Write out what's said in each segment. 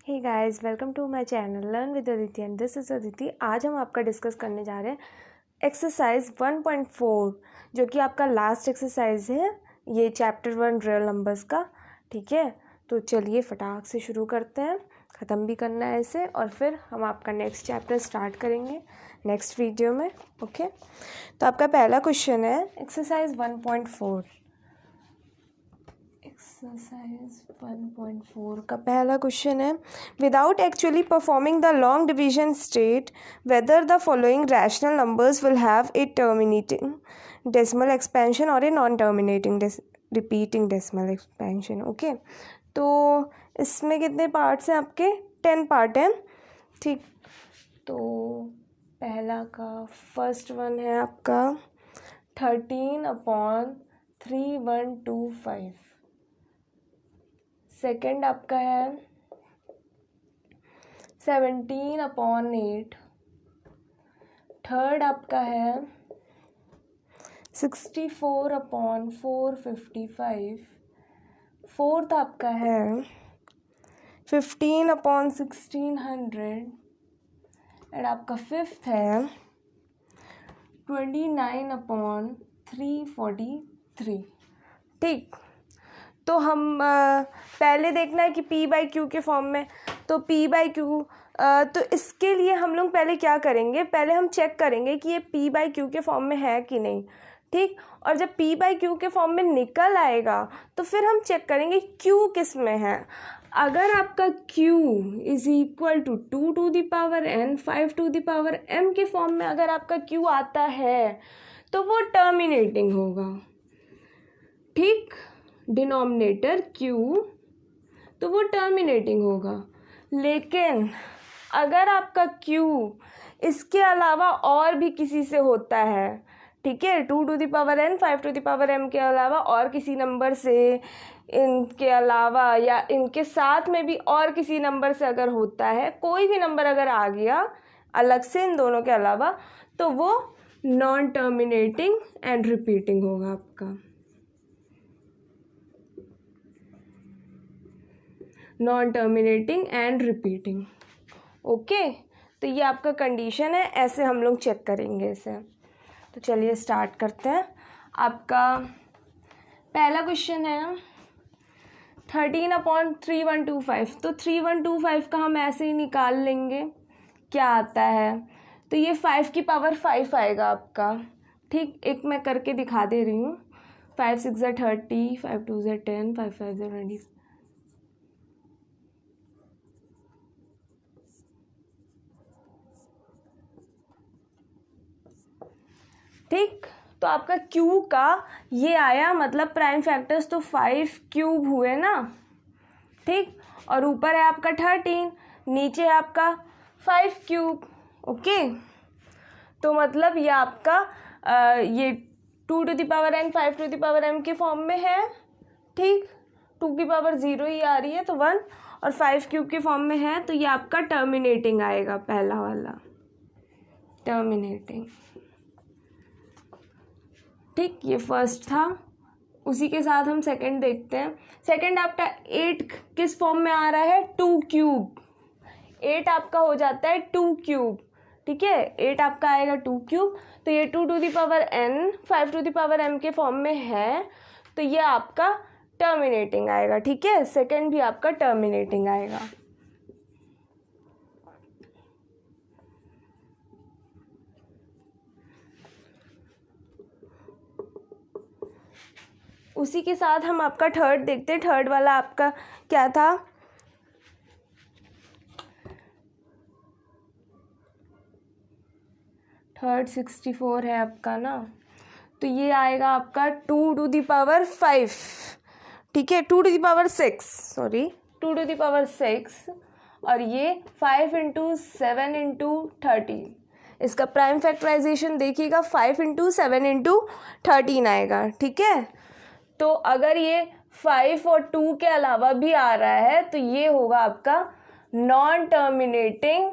Hey guys, welcome to my channel learn with Aditi and this is Aditi. आज हम आपका discuss करने जा रहे हैं एक्सरसाइज 1.4 जो कि आपका लास्ट एक्सरसाइज है ये चैप्टर 1 रियल नंबर्स का। ठीक है, तो चलिए फटाक से शुरू करते हैं, ख़त्म भी करना है इसे और फिर हम आपका नेक्स्ट चैप्टर स्टार्ट करेंगे नेक्स्ट वीडियो में। ओके, तो आपका पहला क्वेश्चन है एक्सरसाइज 1.4। एक्सरसाइज 1.4 का पहला क्वेश्चन है, without actually performing the long division state whether the following rational numbers will have a terminating decimal expansion और a non terminating repeating decimal expansion. Okay, तो इसमें कितने पार्ट्स हैं आपके? 10 पार्ट हैं। ठीक, तो पहला का फर्स्ट वन है आपका 13/3125। सेकेंड आपका है 17/8। थर्ड आपका है 64/455। फोर्थ आपका है 15/1600 एंड आपका फिफ्थ है 29/343। ठीक, तो हम पहले देखना है कि P बाई क्यू के फॉर्म में, तो P बाई क्यू, तो इसके लिए हम लोग पहले क्या करेंगे, पहले हम चेक करेंगे कि ये P बाई क्यू के फॉर्म में है कि नहीं। ठीक, और जब P बाई क्यू के फॉर्म में निकल आएगा तो फिर हम चेक करेंगे Q किस में है। अगर आपका Q is equal to 2n 5m के फॉर्म में अगर आपका Q आता है तो वो टर्मिनेटिंग होगा। ठीक, डिनोमिनेटर Q, तो वो टर्मिनेटिंग होगा। लेकिन अगर आपका Q इसके अलावा और भी किसी से होता है, ठीक है, 2n 5m के अलावा और किसी नंबर से, इनके अलावा या इनके साथ में भी और किसी नंबर से अगर होता है, कोई भी नंबर अगर आ गया अलग से इन दोनों के अलावा, तो वो नॉन टर्मिनेटिंग एंड रिपीटिंग होगा आपका। Non terminating and repeating. Okay, तो ये आपका कंडीशन है, ऐसे हम लोग चेक करेंगे इसे। तो चलिए स्टार्ट करते हैं। आपका पहला क्वेश्चन है 13/3125। तो 3125 का हम ऐसे ही निकाल लेंगे, क्या आता है, तो ये 5 की पावर 5 आएगा आपका। ठीक, एक मैं करके दिखा दे रही हूँ। 5 6 30, 5 2 10, 5 5 20। ठीक, तो आपका Q का ये आया, मतलब प्राइम फैक्टर्स तो 5 क्यूब हुए ना। ठीक, और ऊपर है आपका 13, नीचे है आपका 5 क्यूब। ओके, तो मतलब ये आपका ये 2n 5m के फॉर्म में है। ठीक, 2 की पावर 0 ही आ रही है तो 1, और 5 क्यूब के फॉर्म में है, तो ये आपका टर्मिनेटिंग आएगा, पहला वाला टर्मिनेटिंग। ठीक, ये फर्स्ट था। उसी के साथ हम सेकंड देखते हैं। सेकंड आपका 8 किस फॉर्म में आ रहा है? 2 क्यूब। 8 आपका हो जाता है 2 क्यूब। ठीक है, 8 आपका आएगा 2 क्यूब, तो ये 2n 5m के फॉर्म में है, तो ये आपका टर्मिनेटिंग आएगा। ठीक है, सेकंड भी आपका टर्मिनेटिंग आएगा। उसी के साथ हम आपका थर्ड देखते हैं। थर्ड वाला आपका क्या था? थर्ड 64 है आपका ना, तो ये आएगा आपका 2 to the power 5। ठीक है, 2 to the power 6, sorry 2 to the power 6, और ये 5 × 7 × 13। इसका प्राइम फैक्टराइजेशन देखिएगा, 5 × 7 × 13 आएगा। ठीक है, तो अगर ये 5 और 2 के अलावा भी आ रहा है तो ये होगा आपका नॉन टर्मिनेटिंग।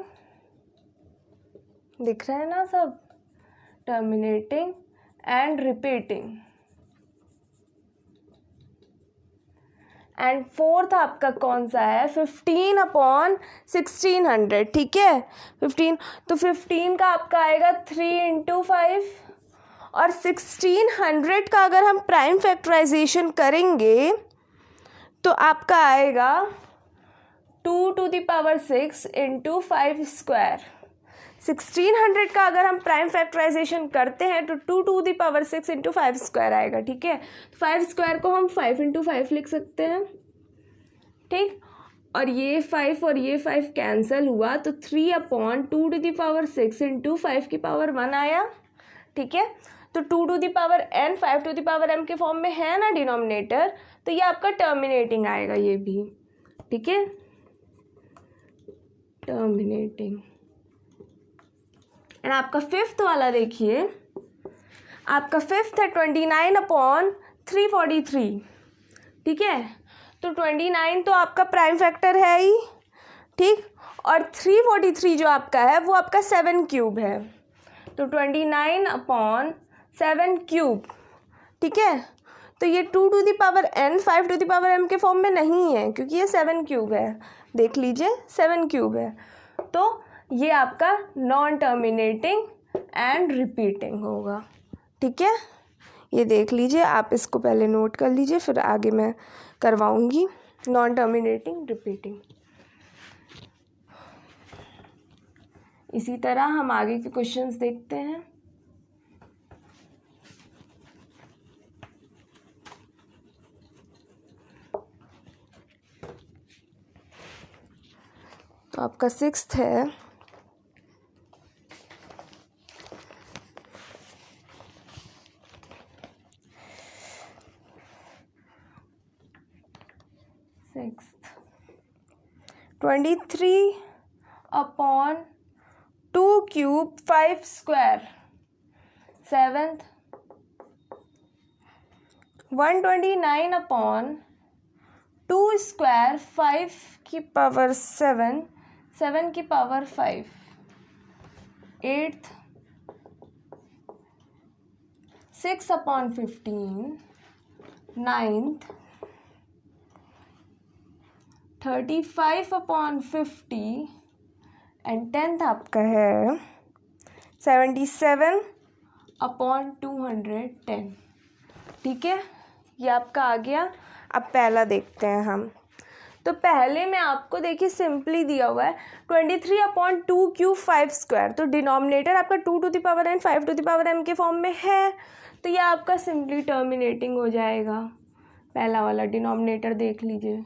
दिख रहा है ना सब? Terminating and repeating. And fourth आपका कौन सा है 15/1600, ठीक है 15, तो 15 का आपका आएगा 3 × 5 और 1600 का अगर हम प्राइम फैक्टराइजेशन करेंगे तो आपका आएगा 2 × 6 × 5 स्क्वायर। 1600 का अगर हम प्राइम फैक्टराइजेशन करते हैं तो 2 × 6 × 5 स्क्वायर आएगा, ठीक है। 5 स्क्वायर को हम 5 × 5 लिख सकते हैं, ठीक। और ये 5 और ये 5 कैंसिल हुआ तो 3/2 × 6 × 5⁻1 आया, ठीक है। तो 2 to the power n 5 to the power m के फॉर्म में है ना डिनोमिनेटर, तो ये आपका टर्मिनेटिंग आएगा ये भी, ठीक है, टर्मिनेटिंग। एंड आपका फिफ्थ वाला देखिए, आपका फिफ्थ है 29/343, ठीक है। तो 29 तो आपका प्राइम फैक्टर है ही, ठीक, और 343 जो आपका है वो आपका 7³ है, तो 29/7³, ठीक है। तो ये 2 to the power n 5 to the power m के फॉर्म में नहीं है क्योंकि ये 7³ है, देख लीजिए 7³ है, तो ये आपका नॉन टर्मिनेटिंग एंड रिपीटिंग होगा, ठीक है। ये देख लीजिए, आप इसको पहले नोट कर लीजिए, फिर आगे मैं करवाऊंगी नॉन टर्मिनेटिंग रिपीटिंग। इसी तरह हम आगे के क्वेश्चंस देखते हैं। तो आपका सिक्स्थ है sixth 23/2³ 5 square. Seventh 129/2 square 5⁻7 7⁻5। Eighth 6/15। Ninth 35/50 and tenth आपका है 77/210, ठीक है। ये आपका आ गया। अब पहला देखते हैं हम। तो पहले में आपको देखिए सिंपली दिया हुआ है 23/2³ 5 स्क्वायर, तो डिनोमिनेटर आपका 2 to the power n 5 to the power m के फॉर्म में है, तो ये आपका सिंपली टर्मिनेटिंग हो जाएगा। पहला वाला डिनोमिनेटर देख लीजिए।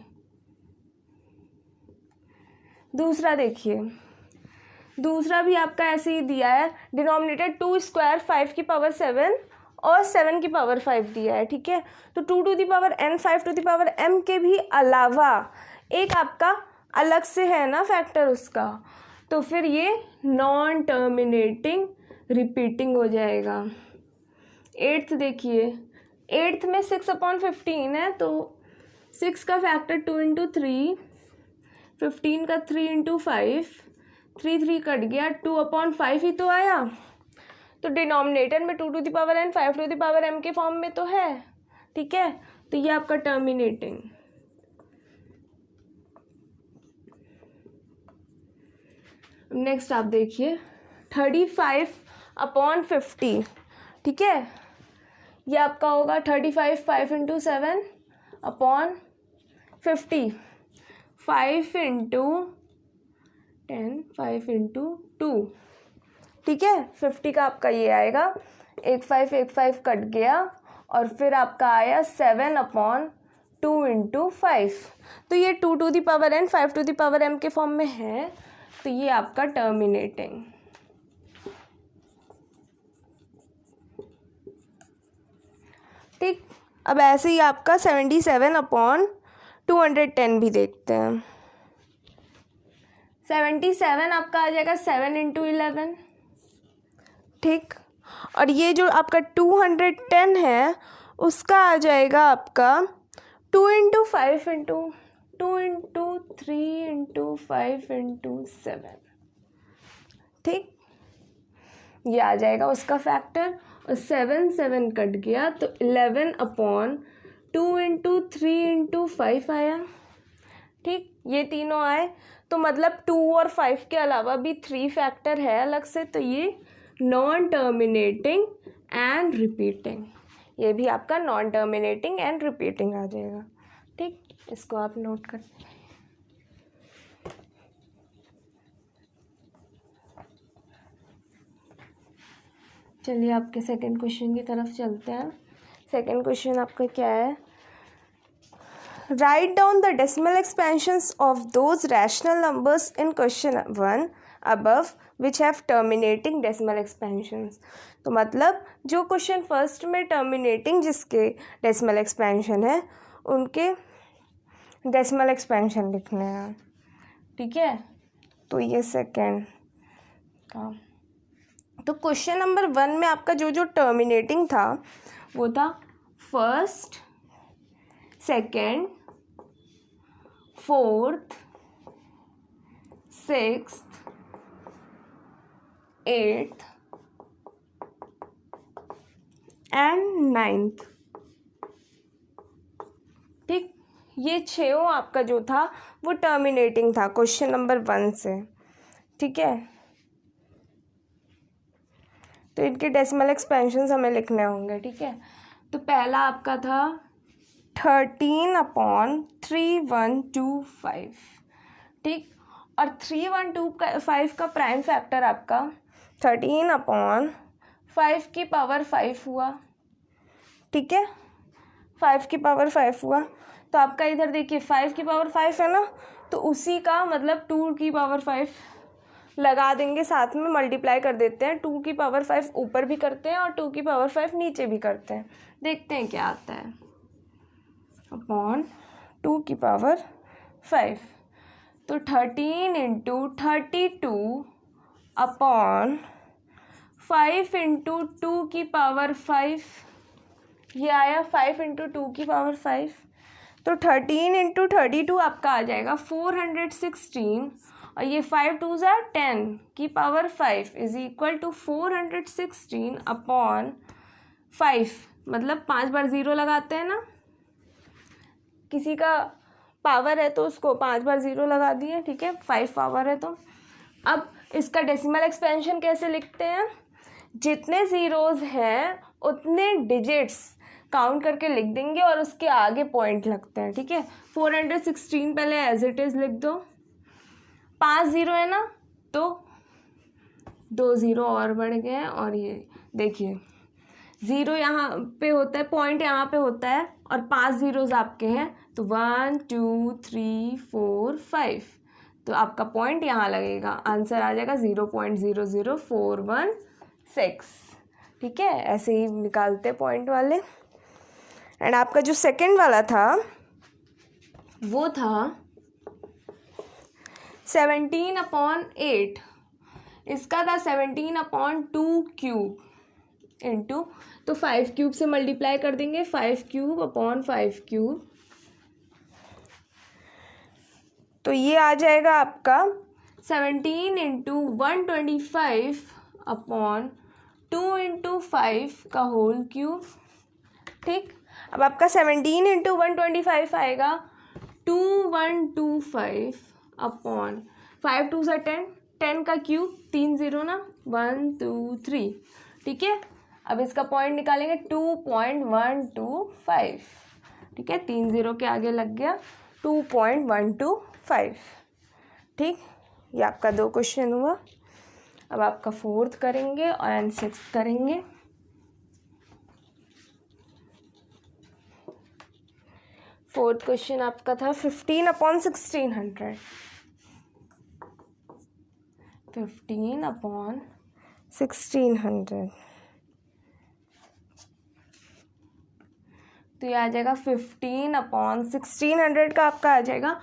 दूसरा देखिए, दूसरा भी आपका ऐसे ही दिया है, डिनोमिनेटर 2 स्क्वायर 5⁻7 और 7⁻5 दिया है, ठीक है। तो 2 to the power n 5 to the power m के भी अलावा एक आपका अलग से है ना फैक्टर उसका, तो फिर ये नॉन टर्मिनेटिंग रिपीटिंग हो जाएगा। एट्थ देखिए, एट्थ में 6/15 है, तो 6 का फैक्टर 2 × 3, 15 का 3 × 5, 3 कट गया, 2/5 ही तो आया, तो डिनोमिनेटर में 2 to the power n 5 to the power m के फॉर्म में तो है, ठीक है। तो ये आपका टर्मिनेटिंग। नेक्स्ट आप देखिए 35/50, ठीक है। ये आपका होगा 35 5 × 7/50, 5 × 10 5 × 2, ठीक है। 50 का आपका ये आएगा, 1 5 कट गया, और फिर आपका आया 7/2 × 5, तो ये 2 to the power n 5 to the power m के फॉर्म में है, तो ये आपका टर्मिनेटिंग। ठीक, अब ऐसे ही आपका 77/210 भी देखते हैं। 77 आपका आ जाएगा 7 × 11, ठीक, और ये जो आपका 210 है उसका आ जाएगा आपका 2 × 5 × 2 × 3 × 5 × 7, ठीक, ये आ जाएगा उसका फैक्टर, और 7 कट गया, तो 11/210 2 इंटू 3 इंटू 5 आया, ठीक, ये तीनों आए। तो मतलब 2 और 5 के अलावा भी 3 फैक्टर है अलग से, तो ये नॉन टर्मिनेटिंग एंड रिपीटिंग, ये भी आपका नॉन टर्मिनेटिंग एंड रिपीटिंग आ जाएगा, ठीक, इसको आप नोट कर। चलिए आपके सेकंड क्वेश्चन की तरफ चलते हैं। सेकंड क्वेश्चन आपका क्या है, write down the decimal expansions of those rational numbers in question 1 above which have terminating decimal expansions. तो मतलब जो क्वेश्चन फर्स्ट में टर्मिनेटिंग जिसके डेसिमल एक्सपेंशन है उनके डेसिमल एक्सपेंशन लिखने हैं, ठीक है। तो ये सेकंड का, तो क्वेश्चन नंबर 1 में आपका जो जो टर्मिनेटिंग था वो था first, second, fourth, sixth, eighth and ninth, ठीक, ये छहों आपका जो था वो टर्मिनेटिंग था क्वेश्चन नंबर 1 से, ठीक है। तो इनके डेसिमल एक्सपेंशंस हमें लिखने होंगे, ठीक है। तो पहला आपका था 13/3125, ठीक, और 3125 का प्राइम फैक्टर आपका 13/5 की पावर 5 हुआ, ठीक है, 5 की पावर 5 हुआ। तो आपका इधर देखिए 5 की पावर 5 है ना, तो उसी का मतलब 2 की पावर 5 लगा देंगे, साथ में मल्टीप्लाई कर देते हैं, 2 की पावर 5 ऊपर भी करते हैं और 2 की पावर 5 नीचे भी करते हैं, देखते हैं क्या आता है, अपॉन 2 की पावर 5। तो 13 इंटू 32 अपॉन 5 इंटू 2 की पावर 5, ये आया 5 इंटू 2 की पावर 5। तो 13 इंटू 32 आपका आ जाएगा 416, और ये 5 2 ज़ा 10 की power 5 is equal to 416 upon 5, मतलब 5 बार 0 लगाते हैं ना, किसी का पावर है तो उसको 5 बार 0 लगा दिए, ठीक है, 5 पावर है तो। अब इसका डेसिमल एक्सपेंशन कैसे लिखते हैं, जितने ज़ीरोज़ हैं उतने डिजिट्स काउंट करके लिख देंगे और उसके आगे पॉइंट लगते हैं, ठीक है। 416 पहले एज इट इज़ लिख दो, 5 0 है ना, तो 2 0 और बढ़ गए हैं, और ये देखिए 0 यहाँ पे होता है, पॉइंट यहाँ पे होता है, और 5 ज़ीरोज़ आपके हैं, तो 1 2 3 4 5, तो आपका पॉइंट यहाँ लगेगा, आंसर आ जाएगा 0.00416, ठीक है। ऐसे ही निकालते पॉइंट वाले। एंड आपका जो सेकंड वाला था वो था 17/8, इसका था 17/2 क्यूब इंटू, तो 5 क्यूब से मल्टीप्लाई कर देंगे, 5 क्यूब अपॉन 5 क्यूब, तो ये आ जाएगा आपका 17 इंटू 125 अपॉन 2 इंटू 5 का होल क्यूब, ठीक। अब आपका 17 इंटू 125 आएगा 2125 अपॉन 5 2 सा 10, 10 का क्यूब, 3 0 ना, 1 2 3, ठीक है। अब इसका पॉइंट निकालेंगे 2.125, ठीक है, 3 0 के आगे लग गया 2.125, ठीक। ये आपका 2 क्वेश्चन हुआ। अब आपका फोर्थ करेंगे एंड सिक्स्थ करेंगे। फोर्थ क्वेश्चन आपका था 15/1600, 15/1600, तो ये आ जाएगा 15/1600 का आपका आ जाएगा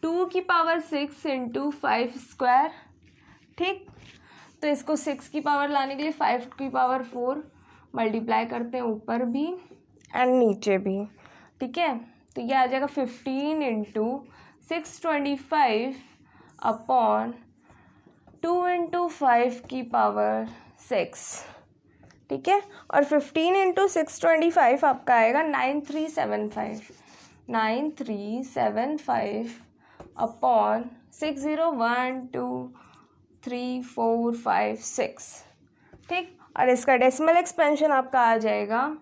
2 की पावर 6 इंटू 5 स्क्वायर, ठीक। तो इसको 6 की पावर लाने के लिए 5 की पावर 4 मल्टीप्लाई करते हैं, ऊपर भी एंड नीचे भी, ठीक है। तो ये आ जाएगा 15 इंटू 625 अपॉन 2 इंटू 5 की पावर 6, ठीक है। और 15 इंटू 625 आपका आएगा 9375 अपॉन 60123456, ठीक। और इसका डेसिमल एक्सपेंशन आपका आ जाएगा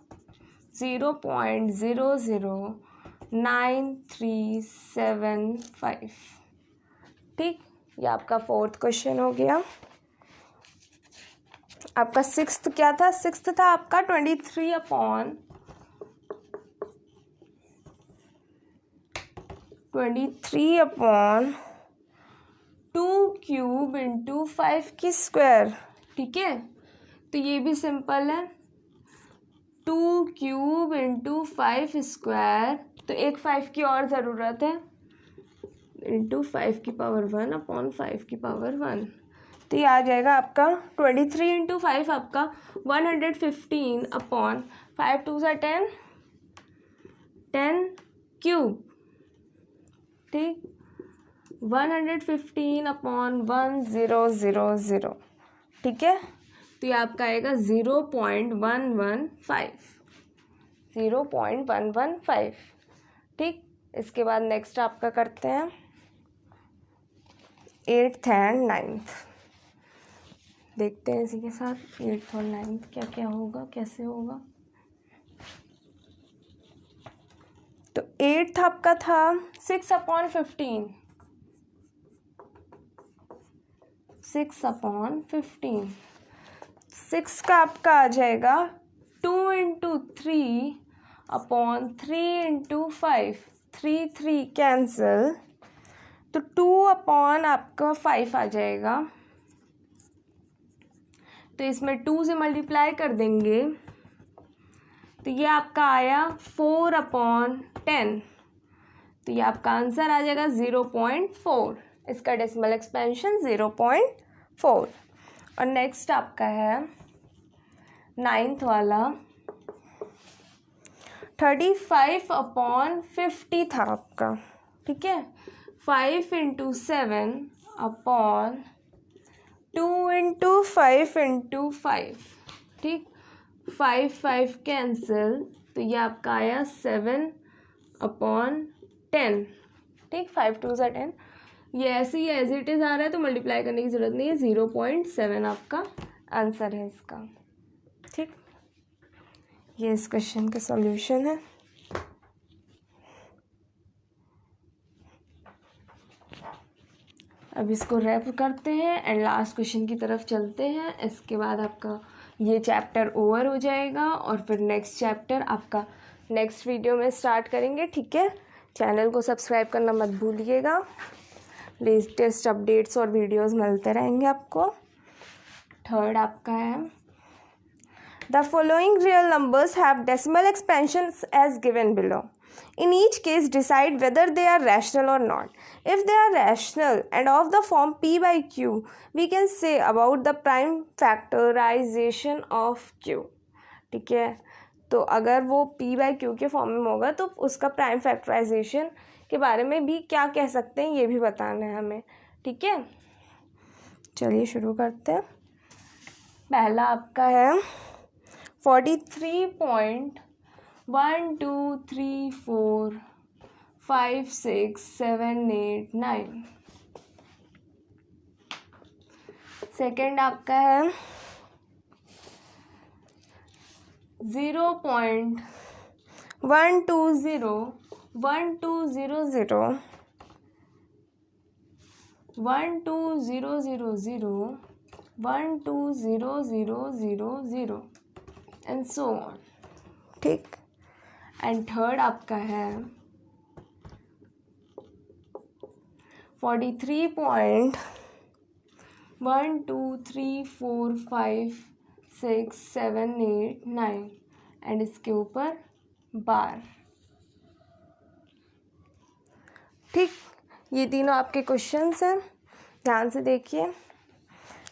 0.00937 ठीक। ये आपका फोर्थ क्वेश्चन हो गया। आपका सिक्स्थ क्या था? सिक्स्थ था आपका 23 अपॉन 2 क्यूब इंटू 5 की स्क्वायर, ठीक है। तो ये भी सिंपल है, 2 क्यूब इंटू 5 स्क्वायर, तो एक 5 की और ज़रूरत है, इंटू 5 की पावर 1 अपॉन 5 की पावर 1। तो ये आ जाएगा आपका 23 इंटू 5 आपका 115 अपॉन 5 2 सा 10 क्यूब, ठीक। 115 अपॉन 1000, ठीक है। तो ये आपका आएगा 0.115, ठीक। इसके बाद नेक्स्ट आपका करते हैं 8th एंड 9th। देखते हैं इसी के साथ 8th और 9th क्या क्या होगा, कैसे होगा। तो 8th आपका था 6/15, 6/15। 6 का आपका आ जाएगा 2 इंटू 3 अपॉन 3 इंटू 5, 3 कैंसिल, तो 2 अपॉन आपका 5 आ जाएगा। तो इसमें 2 से मल्टीप्लाई कर देंगे तो ये आपका आया 4/10, तो ये आपका आंसर आ जाएगा 0.4। इसका डेसिमल एक्सपेंशन 0.4। और नेक्स्ट आपका है 9th वाला 35/50 था आपका, ठीक है। 5 इंटू 7 अपॉन 2 इंटू 5 इंटू 5, ठीक। 5 कैंसिल, तो ये आपका आया 7/10, ठीक। 5 2 सा 10, ये ऐसे ही एज इट इज़ आ रहा है तो मल्टीप्लाई करने की ज़रूरत नहीं है। 0.7 आपका आंसर है इसका, ठीक। ये इस क्वेश्चन का सॉल्यूशन है। अब इसको रैप करते हैं एंड लास्ट क्वेश्चन की तरफ चलते हैं। इसके बाद आपका ये चैप्टर ओवर हो जाएगा और फिर नेक्स्ट चैप्टर आपका नेक्स्ट वीडियो में स्टार्ट करेंगे, ठीक है। चैनल को सब्सक्राइब करना मत भूलिएगा, लेटेस्ट अपडेट्स और वीडियोस मिलते रहेंगे आपको। थर्ड आपका है the following real numbers have decimal expansions as given below. In each case, decide whether they are rational or not. If they are rational and of the form P by Q, we can say about the prime factorization of Q. ठीक है, तो अगर वो P by Q के form में होगा तो उसका प्राइम फैक्टराइजेशन के बारे में भी क्या कह सकते हैं ये भी बताना है हमें, ठीक है। चलिए शुरू करते हैं। पहला आपका है 43.1 2 3 4 5 6 7 8 9। सेकेंड आपका है 0.120 1200 1200 12000 एंड सो ऑन, ठीक। एंड थर्ड आपका है 43.1 2 3 4 5 6 7 8 9 एंड इसके ऊपर बार, ठीक। ये तीनों आपके क्वेश्चंस हैं, ध्यान से देखिए।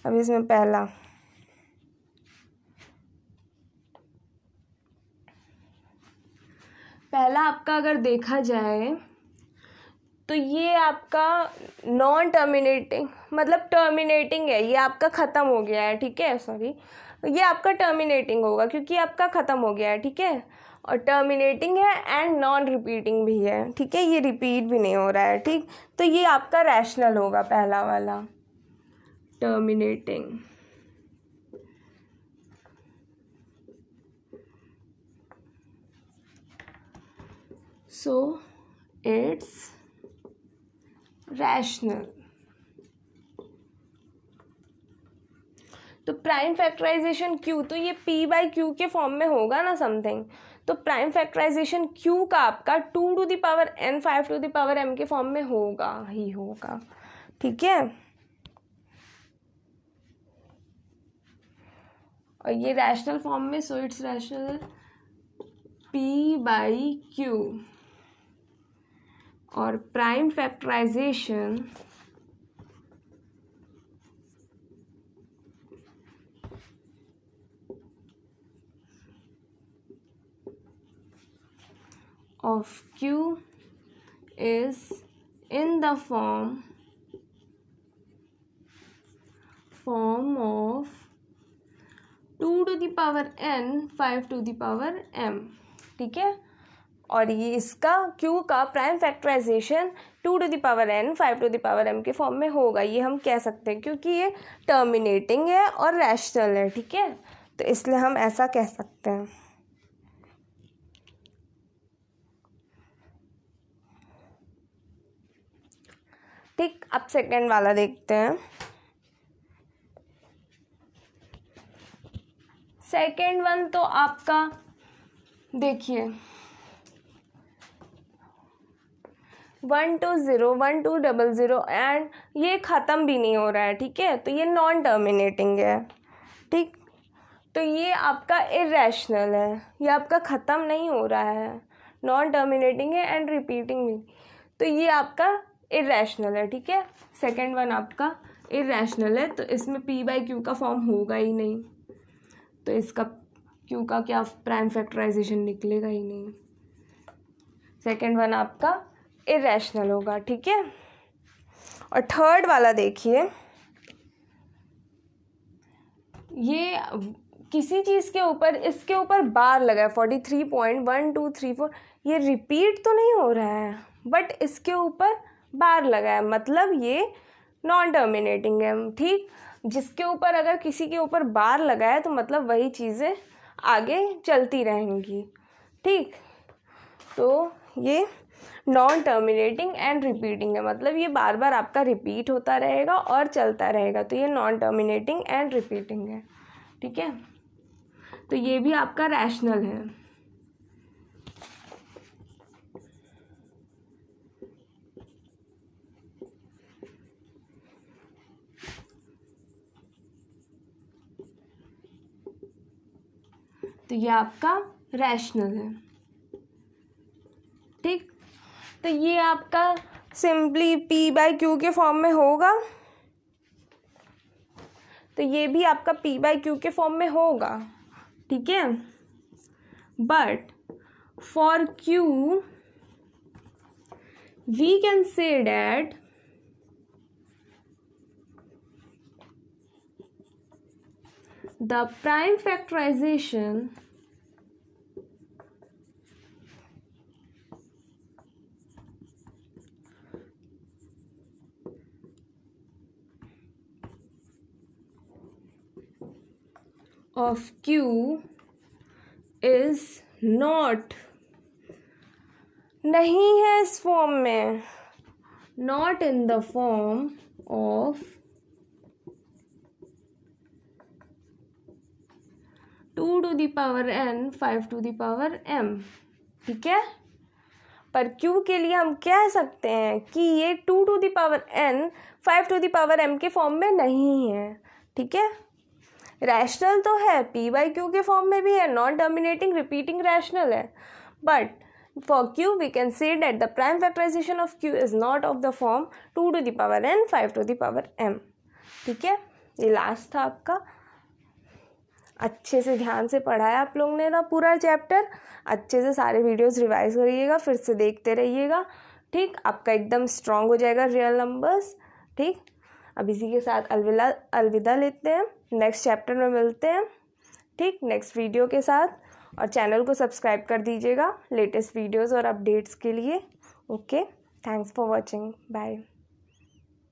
अब इसमें पहला आपका अगर देखा जाए तो ये आपका नॉन टर्मिनेटिंग मतलब टर्मिनेटिंग है, ये आपका ख़त्म हो गया है, ठीक है। सॉरी, ये आपका टर्मिनेटिंग होगा क्योंकि आपका ख़त्म हो गया है, ठीक है। और टर्मिनेटिंग है एंड नॉन रिपीटिंग भी है, ठीक है, ये रिपीट भी नहीं हो रहा है, ठीक। तो ये आपका रैशनल होगा पहला वाला, टर्मिनेटिंग। So it's rational. तो प्राइम फैक्टराइजेशन क्यू, तो ये p बाई क्यू के फॉर्म में होगा ना समथिंग, तो प्राइम फैक्टराइजेशन क्यू का आपका 2 to the power n 5 to the power m के फॉर्म में होगा ही होगा, ठीक है। और ये रैशनल फॉर्म में, so it's rational p by Q. और prime factorisation of q is in the form of 2 to the power n 5 to the power m, ठीक है। और ये इसका q का prime factorization 2 to the power n 5 to the power m के form में होगा, ये हम कह सकते हैं क्योंकि ये टर्मिनेटिंग है और रैशनल है, ठीक है, तो इसलिए हम ऐसा कह सकते हैं। ठीक, अब सेकेंड वाला देखते हैं। सेकेंड वन तो आपका देखिए 1 2 0 1 2 0 0 एंड ये ख़त्म भी नहीं हो रहा है, ठीक है, तो ये नॉन टर्मिनेटिंग है, ठीक। तो ये आपका इरेशनल है, ये आपका ख़त्म नहीं हो रहा है, नॉन टर्मिनेटिंग है एंड रिपीटिंग भी, तो ये आपका इरेशनल है, ठीक है। सेकेंड वन आपका इरेशनल है, तो इसमें p बाई क्यू का फॉर्म होगा ही नहीं, तो इसका q का क्या प्राइम फैक्टराइजेशन निकलेगा ही नहीं। सेकेंड वन आपका इरेशनल होगा, ठीक है। और थर्ड वाला देखिए, ये किसी चीज़ के ऊपर, इसके ऊपर बार लगा है 43.1234, ये रिपीट तो नहीं हो रहा है बट इसके ऊपर बार लगा है, मतलब ये नॉन टर्मिनेटिंग है, ठीक। जिसके ऊपर अगर किसी के ऊपर बार लगा है तो मतलब वही चीज़ें आगे चलती रहेंगी, ठीक। तो ये नॉन टर्मिनेटिंग एंड रिपीटिंग है, मतलब ये बार बार आपका रिपीट होता रहेगा और चलता रहेगा, तो ये नॉन टर्मिनेटिंग एंड रिपीटिंग है, ठीक है। तो ये भी आपका रैशनल है। तो ये आपका रैशनल है, ठीक। तो ये आपका सिंपली p बाई क्यू के फॉर्म में होगा, तो ये भी आपका p बाई क्यू के फॉर्म में होगा, ठीक है। But for q we can say that the prime factorization of q is not, नहीं है इस फॉर्म में, not in the form of 2 to the power n 5 to the power m, ठीक है। पर q के लिए हम कह सकते हैं कि ये 2 to the power n 5 to the power m के फॉर्म में नहीं है, ठीक है। रैशनल तो है, p बाई क्यू के फॉर्म में भी है, नॉन टर्मिनेटिंग रिपीटिंग रैशनल है, but for q we can say that the prime factorization of q is not of the form 2 to the power n 5 to the power m, ठीक है। ये last था आपका। अच्छे से ध्यान से पढ़ा है आप लोगों ने ना पूरा चैप्टर, अच्छे से सारे वीडियोस रिवाइज करिएगा, फिर से देखते रहिएगा, ठीक। आपका एकदम स्ट्रांग हो जाएगा रियल नंबर्स, ठीक। अब इसी के साथ अलविदा लेते हैं, नेक्स्ट चैप्टर में मिलते हैं। ठीक, नेक्स्ट वीडियो के साथ। और चैनल को सब्सक्राइब कर दीजिएगा लेटेस्ट वीडियोस और अपडेट्स के लिए। Okay, thanks for watching, bye.